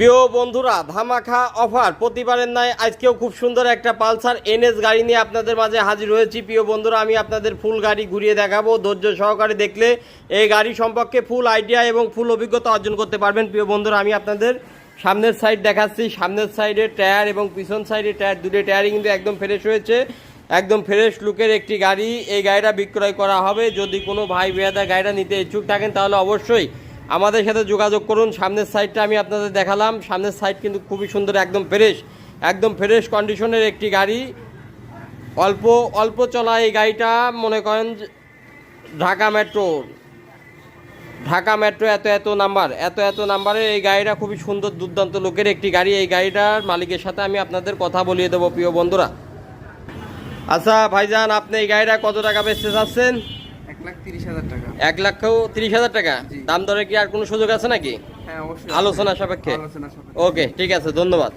প্রিয় বন্ধুরা, ধামাকা অফার প্রতিবারের নয়, আজকেও খুব সুন্দর একটা পালসার এনএস গাড়ি নিয়ে আপনাদের মাঝে হাজির হয়েছি। প্রিয় বন্ধুরা, আমি আপনাদের ফুল গাড়ি ঘুরিয়ে দেখাবো। ধৈর্য সহকারে দেখলে এই গাড়ি সম্পর্কে ফুল আইডিয়া এবং ফুল অভিজ্ঞতা অর্জন করতে পারবেন। প্রিয় বন্ধুরা, আমি আপনাদের সামনের সাইড দেখাচ্ছি। সামনের সাইডে টায়ার এবং পিছন সাইডে টায়ার, দুটো টায়ারই কিন্তু একদম ফ্রেশ হয়েছে। একদম ফ্রেশ লুকের একটি গাড়ি। এই গাড়িটা বিক্রয় করা হবে। যদি কোনো ভাই বেয়াদা গাড়িটা নিতে ইচ্ছুক থাকেন তাহলে অবশ্যই আমাদের সাথে যোগাযোগ করুন। সামনের সাইডটা আমি আপনাদের দেখালাম। সামনের সাইড কিন্তু খুবই সুন্দর, একদম ফ্রেশ কন্ডিশনের একটি গাড়ি। অল্প চলা এই গাড়িটা, মনে করেন ঢাকা মেট্রো এত নাম্বারের এই গাড়িটা খুবই সুন্দর, দুর্দান্ত লোকের একটি গাড়ি। এই গাড়িটার মালিকের সাথে আমি আপনাদের কথা বলিয়ে দেবো। প্রিয় বন্ধুরা, আচ্ছা ভাইজান, আপনি এই গাড়িটা কত টাকা বেচতে চাচ্ছেন? 1,30,000 টাকা। 1,30,000 টাকা। দাম দরে কি আর কোনো সুযোগ আছে নাকি? হ্যাঁ, অবশ্যই আলোচনা সাপেক্ষে? আলোচনা সাপেক্ষে। ওকে, ঠিক আছে, ধন্যবাদ।